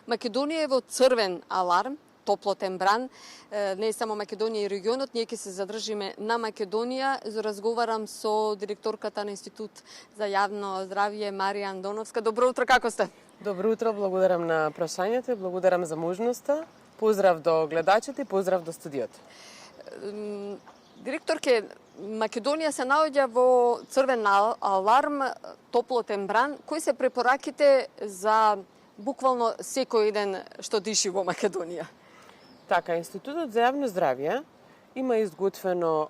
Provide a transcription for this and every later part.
Македонија е во црвен аларм, топлотен бран. Не е само Македонија и регионот, ние ќе се задржиме на Македонија. Разговарам со директорката на Институт за јавно здравје Марија Андоновска. Добро утро, како сте? Добро утро, благодарам на прашањето и благодарам за можноста. Поздрав до гледачите и поздрав до студиото. Директорке, Македонија се наоѓа во црвен аларм, топлотен бран. Кои се препораките за буквално секој ден што диши во Македонија? Така, Институтот за јавно здравје има изготвено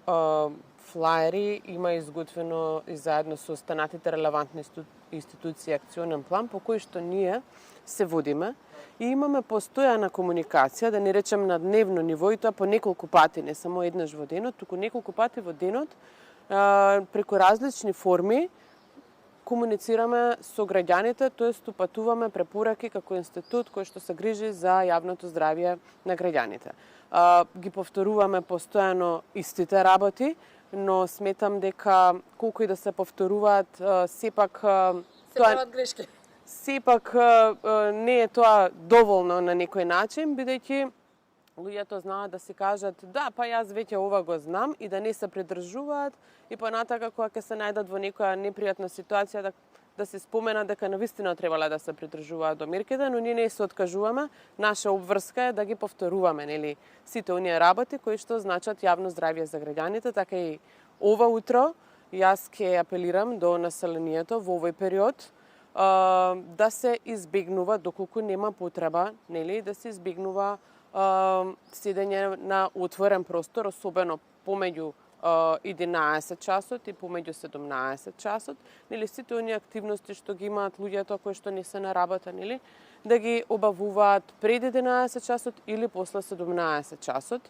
флаери, има изготвено и заедно со останатите релевантни институции акционен план по кој што ние се водиме и имаме постојана комуникација, да не речем на дневно ниво, и тоа по неколку пати, не само еднаш во денот, туку неколку пати во денот, преку различни форми комуницираме со граѓаните, тоест упатуваме препораки како институт кој што се грижи за јавното здравје на граѓаните. Ги повторуваме постојано истите работи, но сметам дека колку и да се повторуваат, сепак прават грешки. Сепак не е тоа доволно на некој начин, бидејќи луѓето знаат да си кажат да, па јас веќе ова го знам, и да не се придржуваат, и понатака кога ќе се најдат во некоја непријатна ситуација да се споменат дека навистина требале да се придржуваат до мерките, но ние не се откажуваме. Наша обврска е да ги повторуваме, нели, сите оние работи кои што значат јавно здравје за граѓаните, така и ова утро јас ќе апелирам до населението во овој период да се избегнува, доколку нема потреба, нели, да се избегнува седење на отворен простор, особено помеѓу 11 часот и помеѓу 17 часот, нели, сите оние активности што ги имаат луѓето кои што не се на работа, нели, да ги обавуваат пред 11 часот или после 17 часот.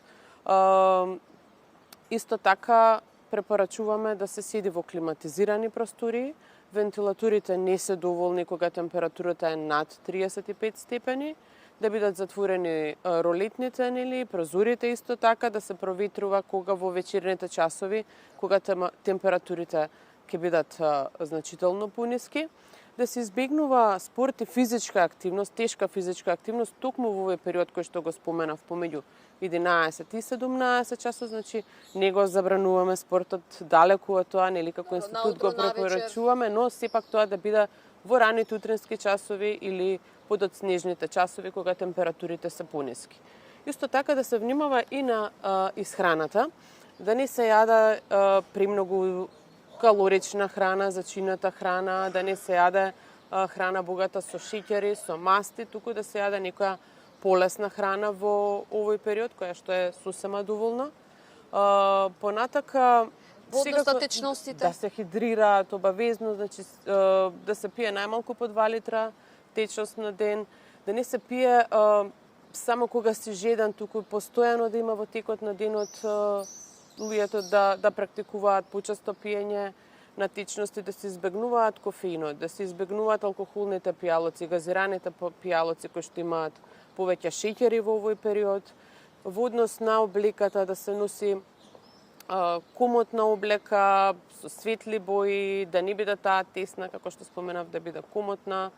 Исто така препорачуваме да се седи во климатизирани простории. Вентилаторите не се доволни кога температурата е над 35 степени, да бидат затворени ролетните, нели, прозорите исто така, да се проветрува кога во вечерните часови, кога температурите ќе бидат значително пониски, да се избегнува спорт и физичка активност, тешка физичка активност, токму во овој период кој што го споменав, помеѓу 11 и 17 часот, значи не го забрануваме спортот, далеку од тоа, нели, како институт го препорачуваме, но сепак тоа да биде во раните утрински часови или подот снежните часови кога температурите се пониски. Исто така да се внимава и на исхраната, да не се јаде премногу калорична храна, зачината храна, да не се јаде храна богата со шеќери, со масти, туку да се јаде некоја полесна храна во овој период, која што е сосема доволна. Понатака водостатечностите, да се хидрираат обавезно, значи да се пие најмалку по 2 литра течност на ден, да не се пие само кога си жеден, туку постојано да има во текот на денот луѓето да практикуваат почесто пиење на течности, да се избегнуваат кофеинот, да се избегнуваат алкохолните пијалоци, газираните пијалоци кои што имаат повеќе шеќери во овој период. Во однос на облеката да се носи комотна облека со светли бои, да не биде таа тесна, како што споменав, да биде комотна,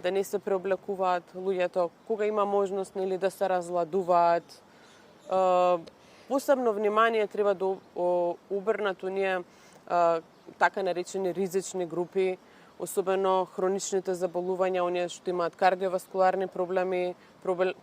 да не се преоблекуваат луѓето кога има можност, нели, да се разладуваат. Посебно внимание треба да обрнат оние така наречени ризични групи, особено хроничните заболувања, оние што имаат кардиоваскуларни проблеми,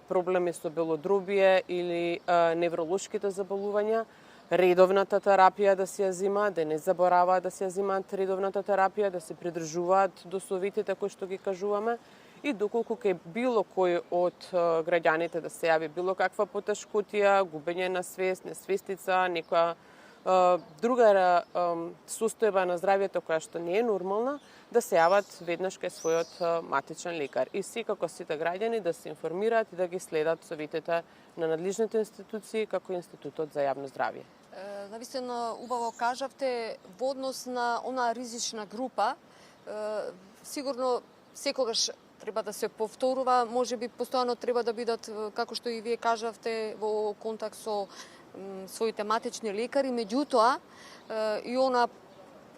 проблеми со белодробие или невролошките заболувања. Редовната терапија да се ја зима, да не забораваат да се ја зимаат редовната терапија, да се придржуваат до советите кои што ги кажуваме, и доколку кај било кој од граѓаните да се јави било каква потешкотија, губење на свест, несвестица, некоја друга состојба на здравјето која што не е нормална, да се јават веднаш кај својот матичен лекар. И секако сите граѓани да се информираат и да ги следат советите на надлежните институции, како Институтот за јавно здравје. Навистина убаво кажавте, во однос на онаа ризична група, сигурно секогаш треба да се повторува, можеби постојано треба да бидат, како што и вие кажавте, во контакт со своите матични лекари, меѓутоа и она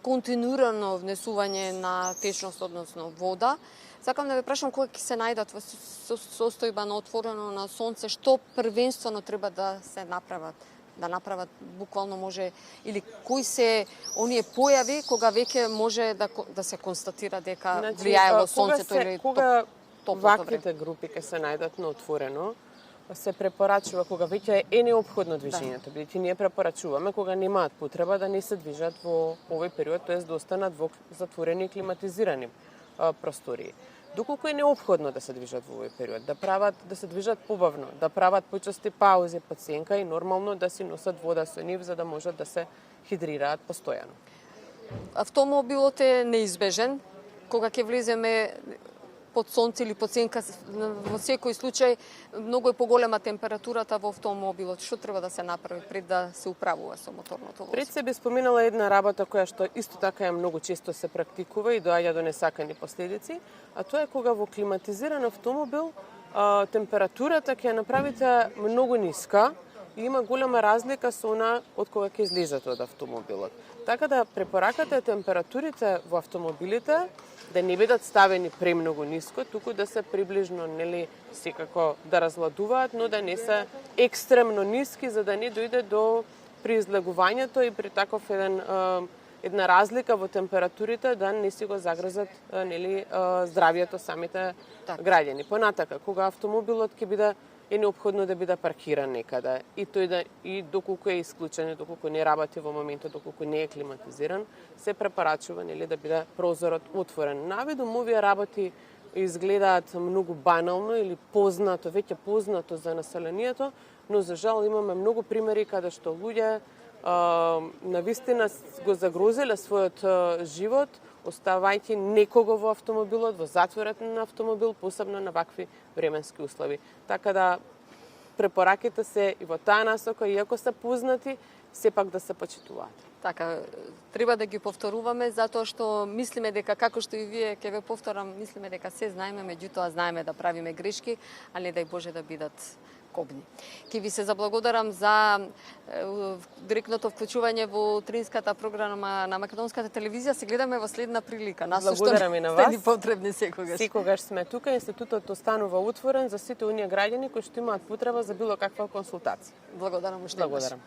континуирано внесување на течност, односно вода, Сакам да ве прашам кога ќе се најдат во состојба на отворено на сонце, што првенствено треба да се направат? Да направат буквално може или кои се оние појави кога веќе може да се констатира дека влијаело сонцето или кога топлото ваквите групи ќе се најдат на отворено, се препорачува кога веќе е неопходно движењето, бидејќи ние препорачуваме кога немаат потреба да не се движат во овој период, тоест да останат во затворени и климатизирани простории. Доколку е неопходно да се движат во овој период, да се движат побавно, да прават почести паузи под сенка и нормално да си носат вода со нив за да можат да се хидрираат постојано. Автомобилот е неизбежен кога ќе влеземе под сонце или под сенка, во секој случај многу е поголема температурата во автомобилот. Што треба да се направи пред да се управува со моторното возило? Пред се би споменала една работа која што исто така е многу често се практикува и доаѓа до несакани последици, а тоа е кога во климатизиран автомобил температурата ќе ја направите многу ниска и има голема разлика со она од кога ќе излезете од автомобилот. Така да препораката е температурите во автомобилите да не бидат ставени премногу ниско, туку да се приближно, нели, секако да разладуваат, но да не се екстремно ниски, за да не дојде до при излагувањето и при таков една разлика во температурите да не си го загрозат нели здравието самите граѓани. Понатака, кога автомобилот ќе биде е неопходно да биде паркиран некаде и тој и доколку е исклучен, доколку не работи во моментот, доколку не е климатизиран, се препорачува нели да биде прозорот отворен. Наведом овие работи изгледаат многу банално или познато, веќе познато за населението, но за жал имаме многу примери каде што луѓе навистина го загрозиле својот живот оставајќи некого во автомобилот, во затворен автомобил, посебно на вакви временски услови. Така да препораките се и во таа насока, иако се познати, сепак да се почитуваат. Така, треба да ги повторуваме, затоа што мислиме дека, како што и вие, ќе ве повторам, мислиме дека се знаеме, меѓутоа знаеме да правиме грешки, а не дај Боже да бидат кобни. Ке ви се заблагодарам за директното вклучување во утринската програма на Македонската телевизија. Се гледаме во следна прилика. Благодарам и на вас. Сте ни потребни секогаш. Секогаш сме тука. Институтот останува отворен за сите оние граѓани кои што имаат потреба за било каква консултација. Благодарам уште. Благодарам.